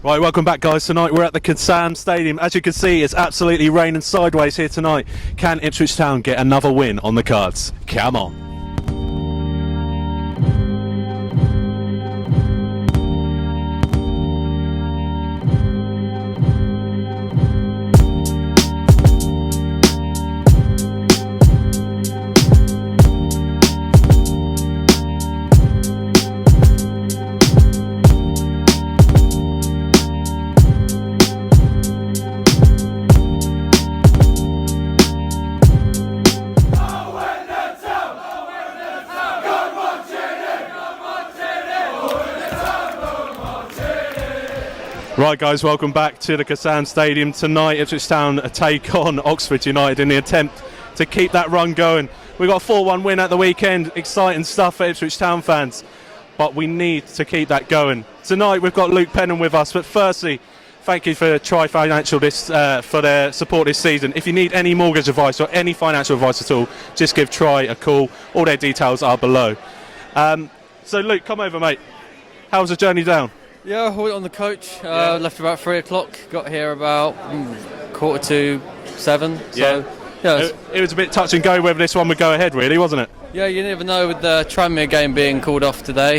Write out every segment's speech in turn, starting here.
Right, welcome back guys. Tonight we're at the Kassam Stadium. As you can see, it's absolutely raining sideways here tonight. Can Ipswich Town get another win on the cards? Come on. Right guys, welcome back to the Kassam Stadium. Tonight Ipswich Town take on Oxford United in the attempt to keep that run going. We got a 4-1 win at the weekend, exciting stuff for Ipswich Town fans, but we need to keep that going. Tonight we've got Luke Pennant with us, but firstly, thank you for Try Financial for their support this season. If you need any mortgage advice or any financial advice at all, just give Try a call. All their details are below. So Luke, come over mate. How was the journey down? Yeah, I went on the coach, left about 3 o'clock, got here about 7:15. So, yeah. It was a bit touch and go whether this one would go ahead really, wasn't it? Yeah, you never know with the Tranmere game being called off today,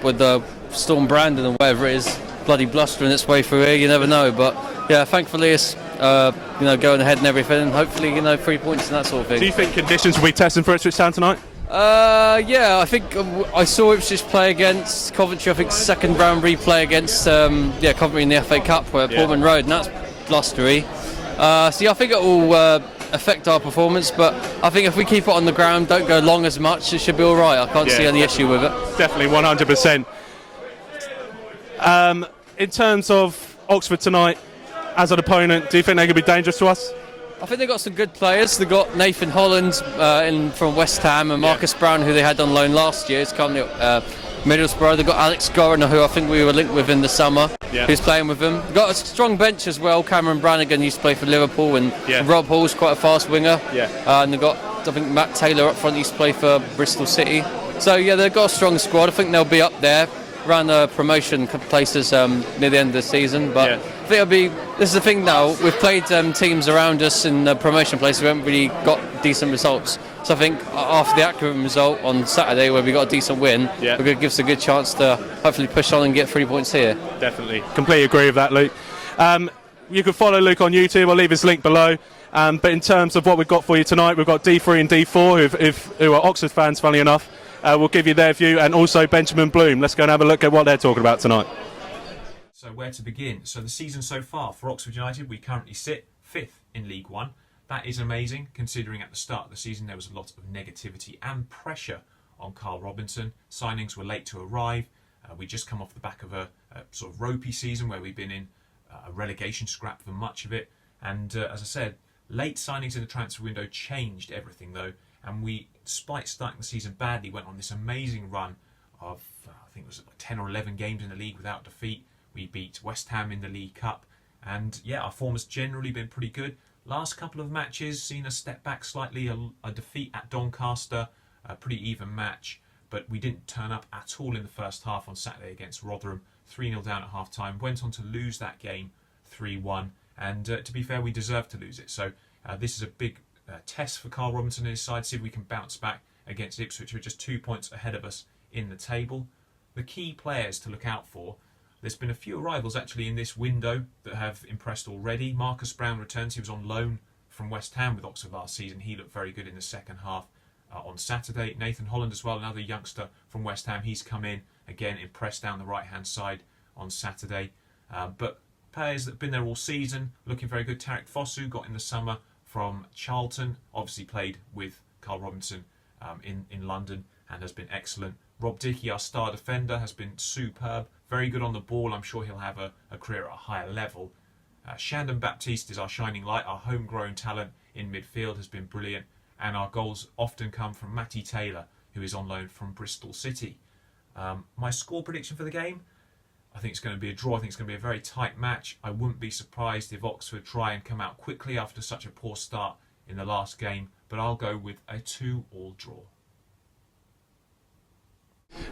with the Storm Brandon and whatever it is, bloody blustering its way through here, you never know. But yeah, thankfully it's going ahead and everything, and hopefully 3 points and that sort of thing. Do you think conditions will be testing for Ipswich Town tonight? Yeah, I think I saw Ipswich play against Coventry. I think second round replay against Coventry in the FA Cup, Portman Road, and that's blustery. So yeah, I think it will affect our performance, but I think if we keep it on the ground, don't go long as much, it should be all right. I can't see any issue with it. Definitely, 100%. In terms of Oxford tonight, as an opponent, do you think they're going to be dangerous to us? I think they've got some good players. They've got Nathan Holland from West Ham and Marcus Brown, who they had on loan last year. He's currently at Middlesbrough. They've got Alex Goriner, who I think we were linked with in the summer, who's playing with them. They've got a strong bench as well. Cameron Brannigan used to play for Liverpool, and Rob Hall's quite a fast winger. And they've got, I think, Matt Taylor up front, used to play for Bristol City. So yeah, they've got a strong squad. I think they'll be up there around the promotion places near the end of the season, but I think this is the thing now, we've played teams around us in the promotion places who haven't really got decent results, so I think after the Accrington result on Saturday where we got a decent win, we're going to give us a good chance to hopefully push on and get 3 points here. Definitely, completely agree with that, Luke. You can follow Luke on YouTube, I'll leave his link below. But in terms of what we've got for you tonight, we've got D3 and D4 who are Oxford fans, funnily enough. We'll give you their view, and also Benjamin Bloom. Let's go and have a look at what they're talking about tonight. So where to begin? So the season so far for Oxford United, we currently sit 5th in League One. That is amazing, considering at the start of the season there was a lot of negativity and pressure on Karl Robinson. Signings were late to arrive. We just come off the back of a sort of ropey season where we've been in a relegation scrap for much of it. And as I said, late signings in the transfer window changed everything though. And we, despite starting the season badly, went on this amazing run of, I think it was like 10 or 11 games in the league without defeat. We beat West Ham in the League Cup. And yeah, our form has generally been pretty good. Last couple of matches, seen us step back slightly, a defeat at Doncaster, a pretty even match. But we didn't turn up at all in the first half on Saturday against Rotherham. 3-0 down at half-time. Went on to lose that game 3-1. And to be fair, we deserved to lose it. So this is a big test for Karl Robinson and his side, see if we can bounce back against Ipswich, who are just 2 points ahead of us in the table. The key players to look out for, there's been a few arrivals actually in this window that have impressed already. Marcus Brown returns. He was on loan from West Ham with Oxford last season. He looked very good in the second half on Saturday. Nathan Holland as well, another youngster from West Ham. He's come in, again impressed down the right hand side on Saturday. But players that have been there all season, looking very good. Tarek Fosu got in the summer from Charlton, obviously played with Karl Robinson in London and has been excellent. Rob Dickey, our star defender, has been superb, very good on the ball. I'm sure he'll have a career at a higher level. Shandon Baptiste is our shining light, our homegrown talent in midfield has been brilliant, and our goals often come from Matty Taylor, who is on loan from Bristol City. My score prediction for the game, I think it's going to be a draw. I think it's going to be a very tight match. I wouldn't be surprised if Oxford try and come out quickly after such a poor start in the last game, but I'll go with a 2-2 draw.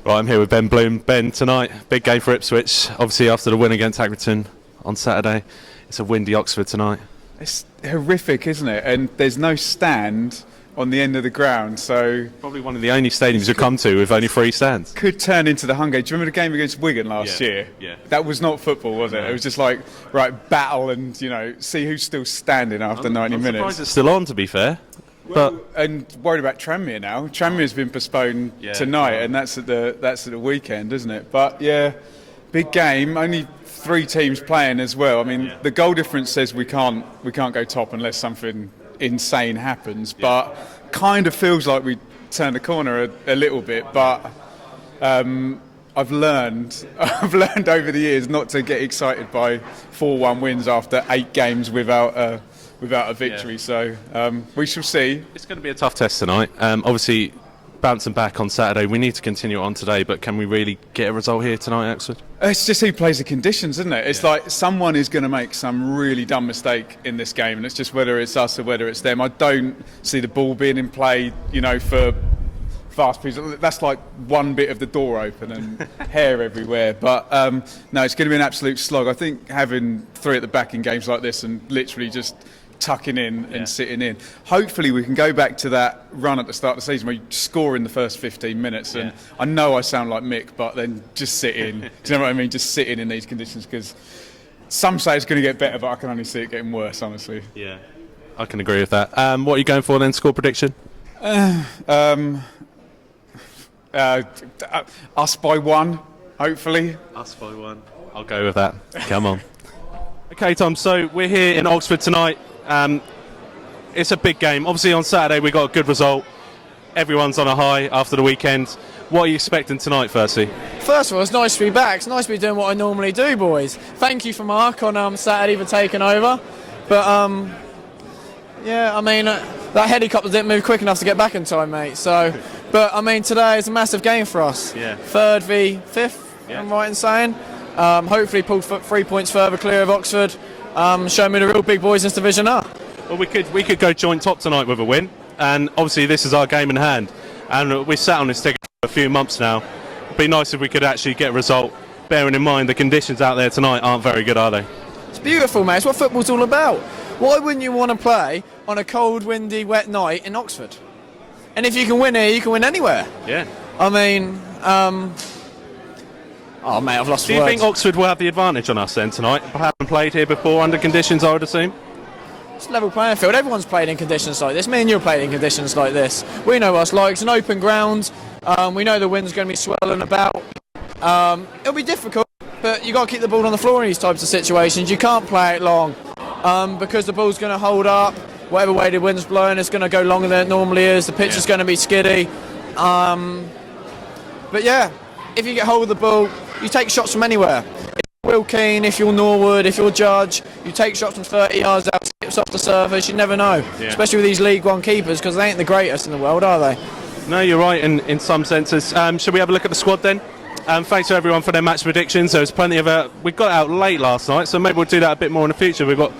Right, I'm here with Ben Bloom. Ben, tonight, big game for Ipswich. Obviously, after the win against Accrington on Saturday, it's a windy Oxford tonight. It's horrific, isn't it? And there's no stand on the end of the ground, so Probably one of the only stadiums you come to with only 3 stands. could turn into the Hungary. Do you remember the game against Wigan last year? Yeah. That was not football, was it? It was just like, right, battle and, see who's still standing after 90 I'm minutes. surprised it's still on, to be fair. But And worried about Tranmere now. Tranmere's been postponed tonight, and that's at the weekend, isn't it? But yeah, big game. Only 3 teams playing as well. I mean, the goal difference says we can't go top unless something insane happens. But kind of feels like we turned the corner a little bit. But I've learned over the years not to get excited by 4-1 wins after 8 games without a victory, so we shall see. it's going to be a tough test tonight. Obviously, bouncing back on Saturday, we need to continue on today, but can we really get a result here tonight, Oxford? It's just who plays the conditions, isn't it? It's like someone is going to make some really dumb mistake in this game, and it's just whether it's us or whether it's them. I don't see the ball being in play, for fast pieces. That's like one bit of the door open and hair everywhere. But no, it's going to be an absolute slog. I think having 3 at the back in games like this and literally just tucking in and sitting in. Hopefully we can go back to that run at the start of the season where you score in the first 15 minutes. And I know I sound like Mick, but then just sit in. Do you know what I mean? Just sit in these conditions, because some say it's going to get better, but I can only see it getting worse, honestly. Yeah, I can agree with that. What are you going for then, score prediction? Us by 1, hopefully. Us by 1. I'll go with that. Come on. Okay, Tom, so we're here in Oxford tonight. It's a big game. Obviously on Saturday we got a good result. Everyone's on a high after the weekend. What are you expecting tonight, firstly? First of all, it's nice to be back. It's nice to be doing what I normally do, boys. Thank you for Mark on Saturday for taking over. But that helicopter didn't move quick enough to get back in time, mate. So, but today is a massive game for us. Yeah. 3rd v 5th, I'm right in saying. Hopefully pull 3 points further clear of Oxford. Show me the real big boys in this division are. Well, we could go joint top tonight with a win, and obviously this is our game in hand. And we sat on this ticket for a few months now. It'd be nice if we could actually get a result, bearing in mind the conditions out there tonight aren't very good, are they? It's beautiful, mate. It's what football's all about. Why wouldn't you want to play on a cold, windy, wet night in Oxford? And if you can win here, you can win anywhere. Yeah. Oh, mate, I've lost Do you words. think Oxford will have the advantage on us then tonight? I haven't played here before under conditions, I would assume. It's a level playing field. Everyone's played in conditions like this. Me and you have played in conditions like this. We know what it's like. It's an open ground. We know the wind's going to be swirling about. It'll be difficult, but you've got to keep the ball on the floor in these types of situations. You can't play it long because the ball's going to hold up. Whatever way the wind's blowing, it's going to go longer than it normally is. The pitch is going to be skiddy. But yeah, if you get hold of the ball, you take shots from anywhere. If you're Will Keane, if you're Norwood, if you're Judge, you take shots from 30 yards out, skips off the surface, you never know. Yeah. Especially with these League One keepers, because they ain't the greatest in the world, are they? No, you're right in some senses. Should we have a look at the squad then? Thanks to everyone for their match predictions. There was plenty of we got out late last night, so maybe we'll do that a bit more in the future. We've got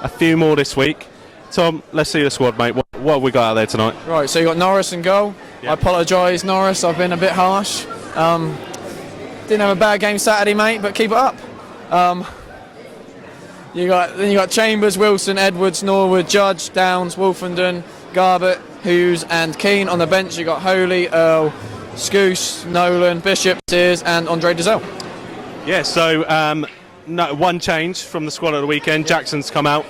a few more this week. Tom, let's see the squad, mate. What have we got out there tonight? Right, so you got Norris in goal. Yeah. I apologise, Norris. I've been a bit harsh. Didn't have a bad game Saturday, mate, but keep it up. You got Chambers, Wilson, Edwards, Norwood, Judge, Downs, Wolfenden, Garbett, Hughes, and Keane. On the bench, you got Holy, Earl, Scoose, Nolan, Bishop, Sears, and Andre Dizelle. Yeah, so one change from the squad at the weekend. Jackson's come out.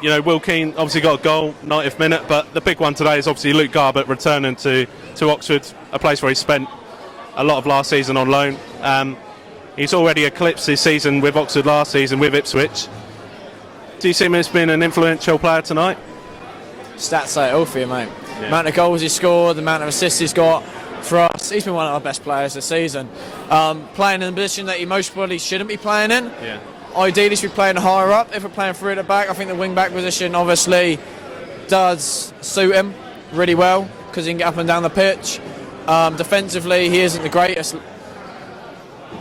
Will Keane obviously got a goal, 90th minute, but the big one today is obviously Luke Garbett returning to Oxford, a place where he spent a lot of last season on loan. He's already eclipsed his season with Oxford last season with Ipswich. Do you see him as being an influential player tonight? Stats say it all for you, mate. Yeah. The amount of goals he's scored, the amount of assists he's got for us. He's been one of our best players this season. Playing in a position that he most probably shouldn't be playing in. Yeah. Ideally, he should be playing higher up. If we're playing through at the back, I think the wing-back position obviously does suit him really well because he can get up and down the pitch. Defensively, he isn't the greatest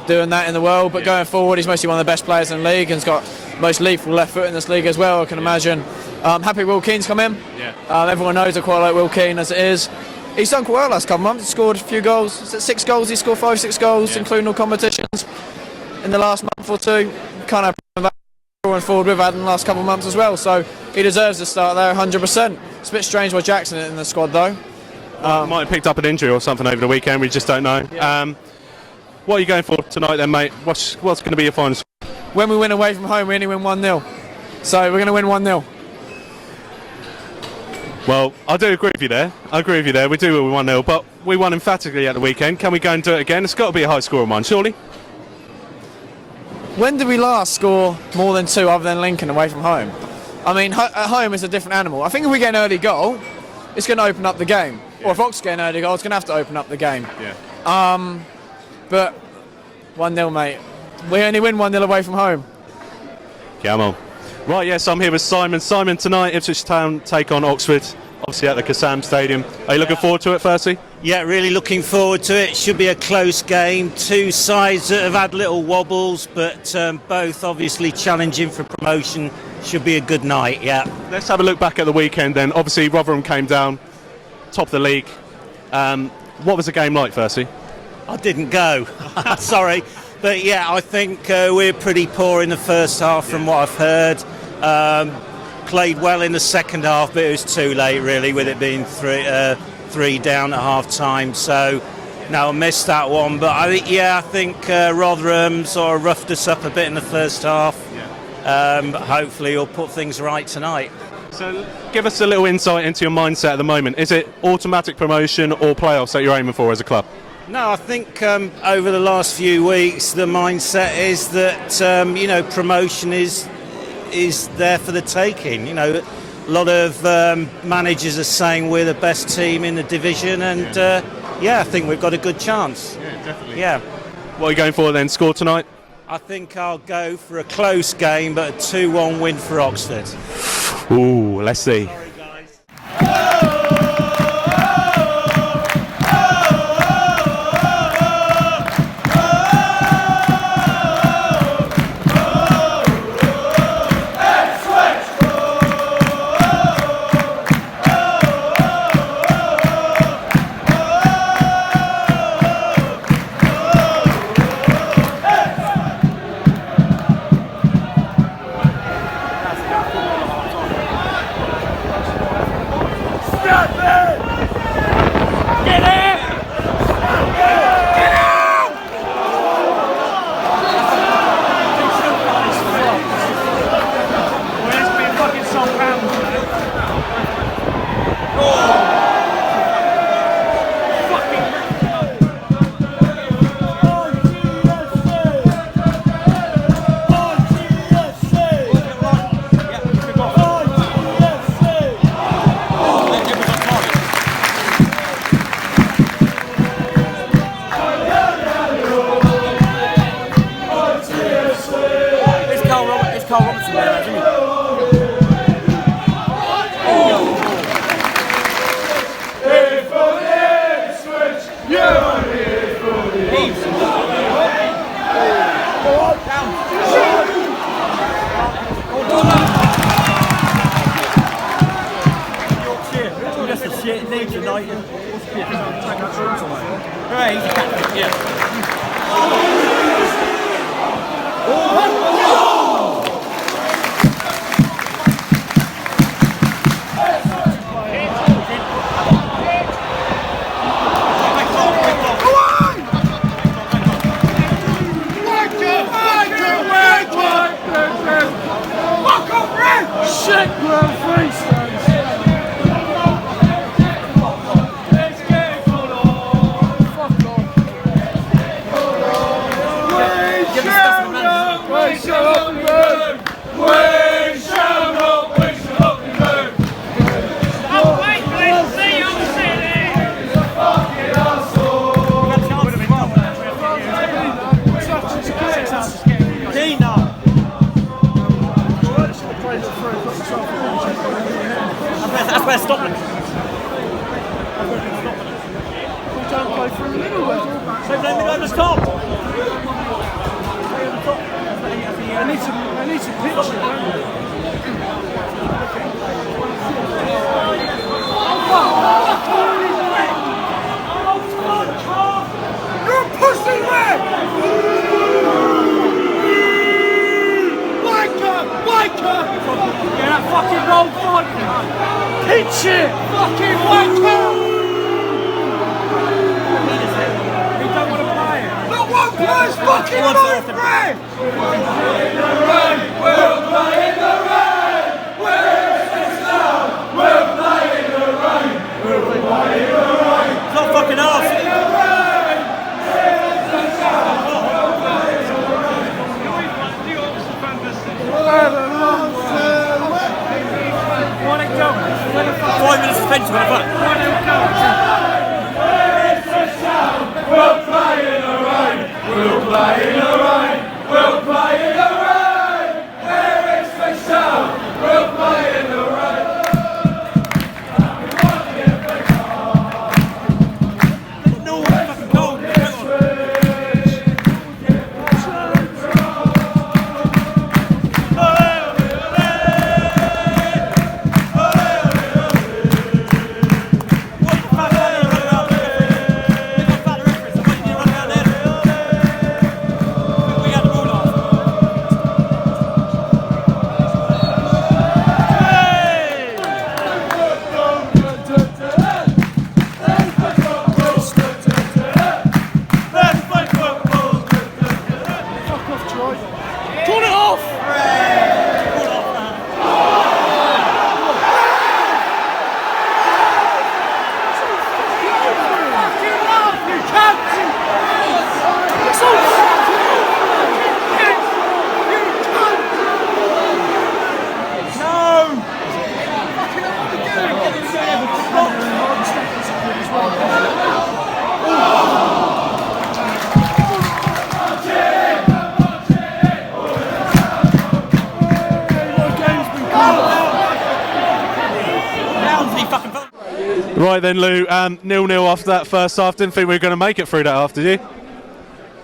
doing that in the world, but going forward, he's mostly one of the best players in the league and has got most lethal left foot in this league as well, I can imagine. Happy Will Keane's come in. Yeah. Everyone knows I quite like Will Keane as it is. he's done quite well last couple of months. He scored a few goals. Is it 6 goals? He scored 5-6 goals, including all competitions in the last month or two. Kind of going forward we've had in the last couple of months as well. So he deserves to start there 100%. It's a bit strange why Jackson in the squad though. Might have picked up an injury or something over the weekend. We just don't know. Yeah. What are you going for tonight then, mate? What's going to be your final score? When we win away from home, we only win 1-0. So we're going to win 1-0. Well, I do agree with you there. We do win 1-0, but we won emphatically at the weekend. Can we go and do it again? It's got to be a high scoring one, surely? When did we last score more than 2 other than Lincoln away from home? I mean, at home is a different animal. I think if we get an early goal, it's going to open up the game. Yeah. Or if Ox get an early goal, it's going to have to open up the game. Yeah. But 1-0, mate. We only win 1-0 away from home. Come on. Right, yes, I'm here with Simon. Simon, tonight Ipswich Town take on Oxford, obviously at the Kassam Stadium. Are you looking forward to it, firstly? Yeah, really looking forward to it. Should be a close game. 2 sides that have had little wobbles, but both obviously challenging for promotion. Should be a good night, yeah. Let's have a look back at the weekend then. Obviously, Rotherham came down, top of the league. What was the game like, firstly? I didn't go. Sorry. But yeah, I think we're pretty poor in the first half from what I've heard. Played well in the second half, but it was too late really, with it being 3 down at half time. So no, I missed that one. But I think Rotherham sort of roughed us up a bit in the first half. But hopefully he'll put things right tonight. So give us a little insight into your mindset at the moment. Is it automatic promotion or playoffs that you're aiming for as a club? No, I think over the last few weeks the mindset is that promotion is there for the taking. You know, a lot of managers are saying we're the best team in the division, and I think we've got a good chance. Yeah, definitely. Yeah. What are you going for then? Score tonight? I think I'll go for a close game, but a 2-1 win for Oxford. Ooh, let's see. Sorry, guys. Karl Robinson there, isn't he? Here for the Ipswich, you're here for the Yorkshire, just a shit, Leeds United. Right, he's a captain, yeah. Shit, grand freestyles. Let's get it full on. Fuck on. We shall not, we shall not be moved. We shall not, we shall not be moved. I'm waiting to see you sitting. It's a fucking asshole. Dino. That's where Scotland. We don't play from the middle there. So then we go to the top. I need some picture, don't you? Not fucking arse. Want it go? 5 minutes suspension on the front. We'll play in the rain. We'll play in the rain. We'll play in the rain. We're Ipswich Town. We'll play in the rain. No, fucking cold. Right then, Lou, 0-0 after that first half. Didn't think we were going to make it through that half, did you?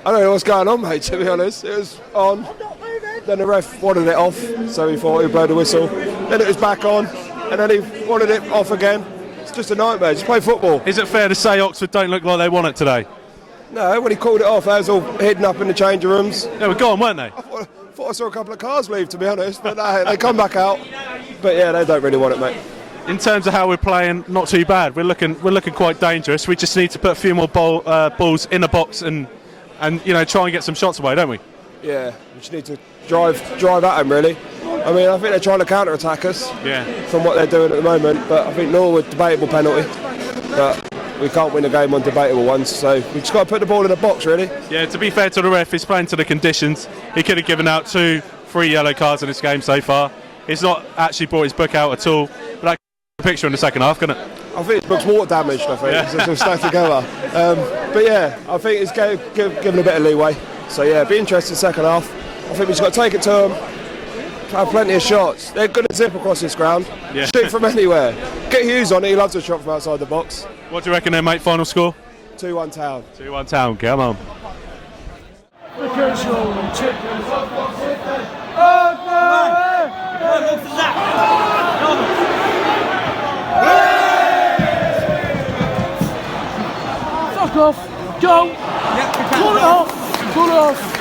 I don't know what's going on, mate, to be honest. It was on, then the ref wanted it off, so he thought he'd blow the whistle. Then it was back on, and then he wanted it off again. It's just a nightmare, just play football. Is it fair to say Oxford don't look like they want it today? No, when he called it off, they was all hidden up in the changing rooms. They were gone, weren't they? I thought I saw a couple of cars leave, to be honest, but no, they come back out. But yeah, they don't really want it, mate. In terms of how we're playing, not too bad. We're looking quite dangerous. We just need to put a few more balls in the box and you know, try and get some shots away, don't we? Yeah, we just need to drive at them, really. I mean, I think they're trying to counter-attack us from what they're doing at the moment, but I think Norwood, debatable penalty. But we can't win a game on debatable ones, so we just got to put the ball in the box, really. Yeah, to be fair to the ref, he's playing to the conditions. He could have given out 2-3 yellow cards in this game so far. He's not actually brought his book out at all. But that picture in the second half, couldn't it? I think his book's water damaged, I think. Yeah. So it's all stuck together. But yeah, I think it's given a bit of leeway. So yeah, be interested second half. I think we've just got to take it to them, have plenty of shots. They're going to zip across this ground, shoot from anywhere. Get Hughes on it, he loves a shot from outside the box. What do you reckon there, mate? Final score? 2-1 Town. 2-1 Town, come on. Fuck off! Go! Pull it off! Pull it off!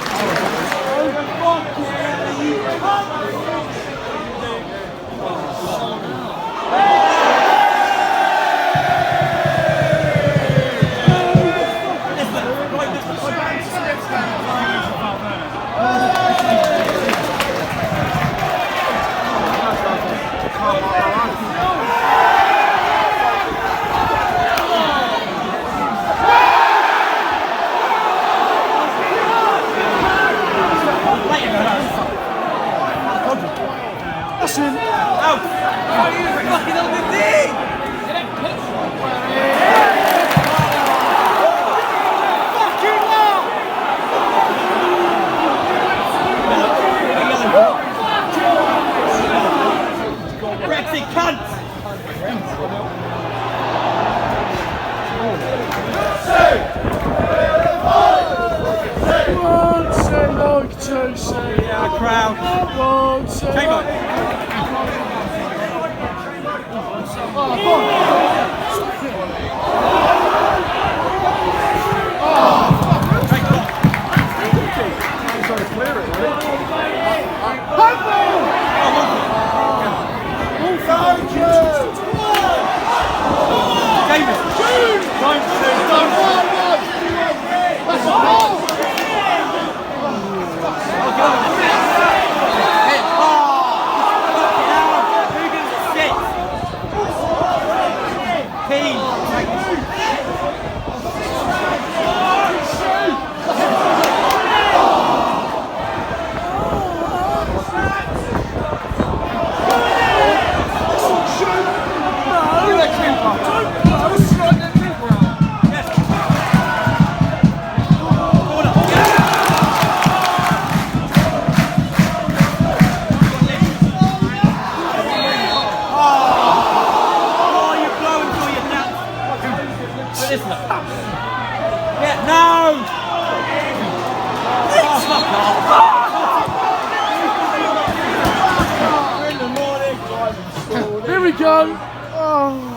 John. Oh.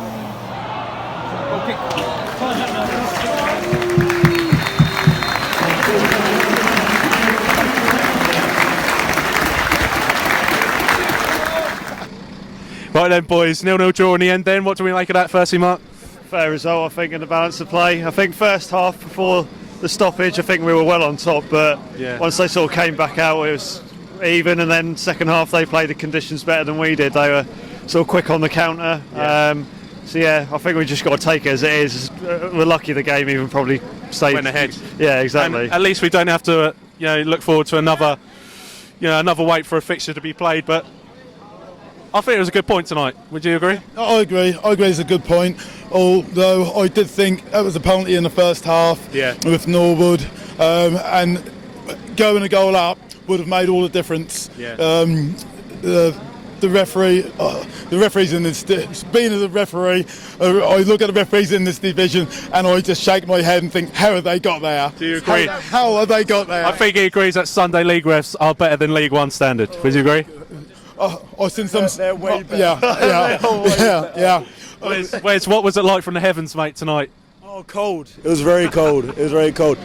Right then, boys, 0-0 draw in the end then. What do we make of that, firstly, Mark? Fair result, I think, in the balance of play. I think first half, before the stoppage, I think we were well on top, but once they sort of came back out, it was even, and then second half they played the conditions better than we did. They were sort of quick on the counter. So yeah, I think we just got to take it as it is. We're lucky the game even probably stayed went ahead. Yeah, exactly. And at least we don't have to, look forward to another wait for a fixture to be played. But I think it was a good point tonight. Would you agree? I agree. It's a good point. Although I did think that was a penalty in the first half with Norwood, and going a goal up would have made all the difference. The referees in this, being as a referee, I look at the referees in this division and I just shake my head and think, how have they got there? Do you agree? How have they got there? I think he agrees that Sunday League refs are better than League One standard. Would you agree? I've seen some. They're way better. Yeah. Wes, what was it like from the heavens, mate, tonight? Oh, cold. It was very cold.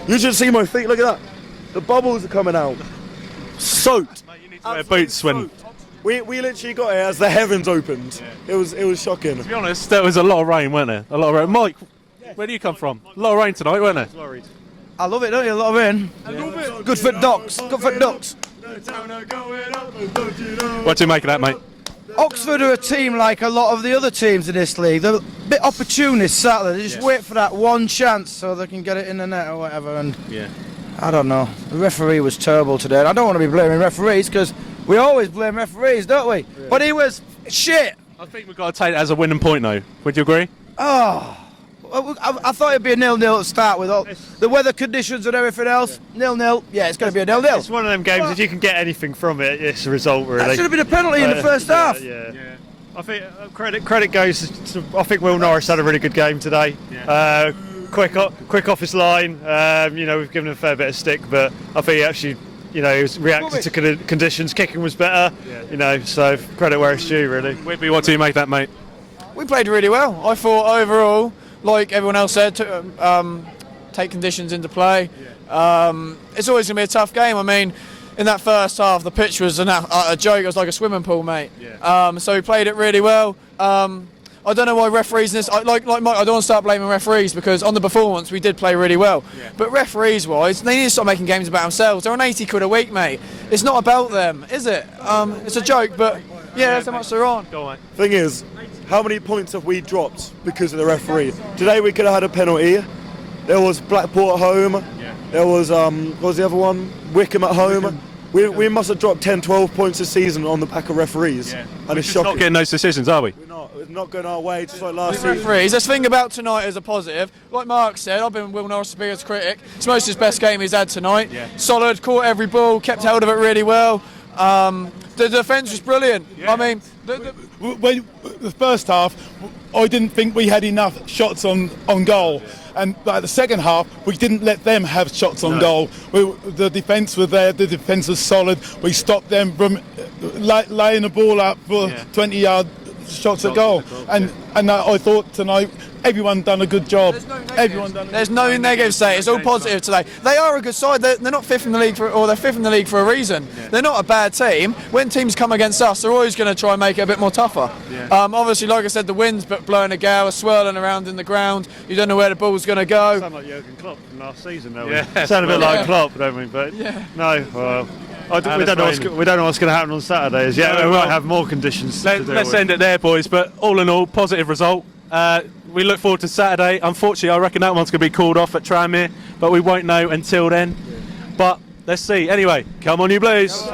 You should see my feet. Look at that. The bubbles are coming out. Soaked. Mate, you need to wear boots when. We literally got here as the heavens opened. It was shocking. To be honest, there was a lot of rain, weren't there? A lot of rain. Mike, where do you come from? A lot of rain tonight, weren't there? I love it, don't you? A lot of rain. Good for ducks. Good for ducks. What do you make of that, mate? Oxford are a team like a lot of the other teams in this league. They're a bit opportunists, aren't they? They just wait for that one chance so they can get it in the net or whatever. And I don't know. The referee was terrible today. I don't want to be blaming referees because we always blame referees, don't we? Yeah. But he was shit. I think we've got to take it as a winning point, though. Would you agree? Oh, I thought it'd be a 0-0 to start with. All the weather conditions and everything else, 0-0. Yeah, it's going to be a 0-0. It's one of them games. If you can get anything from it, it's a result, really. That should have been a penalty in the first half. Yeah. I think credit goes to. I think Will Norris had a really good game today. Quick off his line. We've given him a fair bit of stick, but I think he actually. He was reacting to conditions. Kicking was better. So credit where it's due, really. Whitby, what do you make of that, mate? We played really well. I thought overall, like everyone else said, take conditions into play. It's always going to be a tough game. I mean, in that first half, the pitch was a joke. It was like a swimming pool, mate. So we played it really well. I don't know why referees in this. Like Mike, I don't want to start blaming referees because on the performance we did play really well. But referees wise, they need to stop making games about themselves. They're on 80 quid a week, mate. It's not about them, is it? It's a joke, but that's how much they're on. Go on. Thing is, how many points have we dropped because of the referee? Today we could have had a penalty. There was Blackpool at home. There was what was the other one? Wickham at home. We must have dropped 10, 12 points a season on the back of referees. And it's shocking. Not getting those decisions, are we? We're not going our way, just like last season. Referees, let's think about tonight as a positive. Like Mark said, I've been Will Norris' biggest critic. It's most his best game he's had tonight. Solid, caught every ball, kept hold of it really well. The defence was brilliant. I mean, the first half, I didn't think we had enough shots on goal. And by the second half, we didn't let them have shots on goal. The defence was there, the defence was solid. We stopped them from laying the ball up for 20-yard shots at goal. And I thought tonight, everyone done a good job. There's no negative to say. It's all positive today. They are a good side. They're not fifth in the league they're fifth in the league for a reason. They're not a bad team. When teams come against us, they're always going to try and make it a bit more tougher. Obviously, like I said, the wind's blowing a gale, swirling around in the ground. You don't know where the ball's going to go. Sound like Jurgen Klopp from last season, don't we? Sound a bit like Klopp, don't we? But no. Well, we don't know what's going to happen on Saturday as yet. We might have more conditions. Let's end it there, boys. But all in all, positive result. We look forward to Saturday. Unfortunately, I reckon that one's going to be called off at Tranmere, but we won't know until then. But let's see. Anyway, come on, you Blues.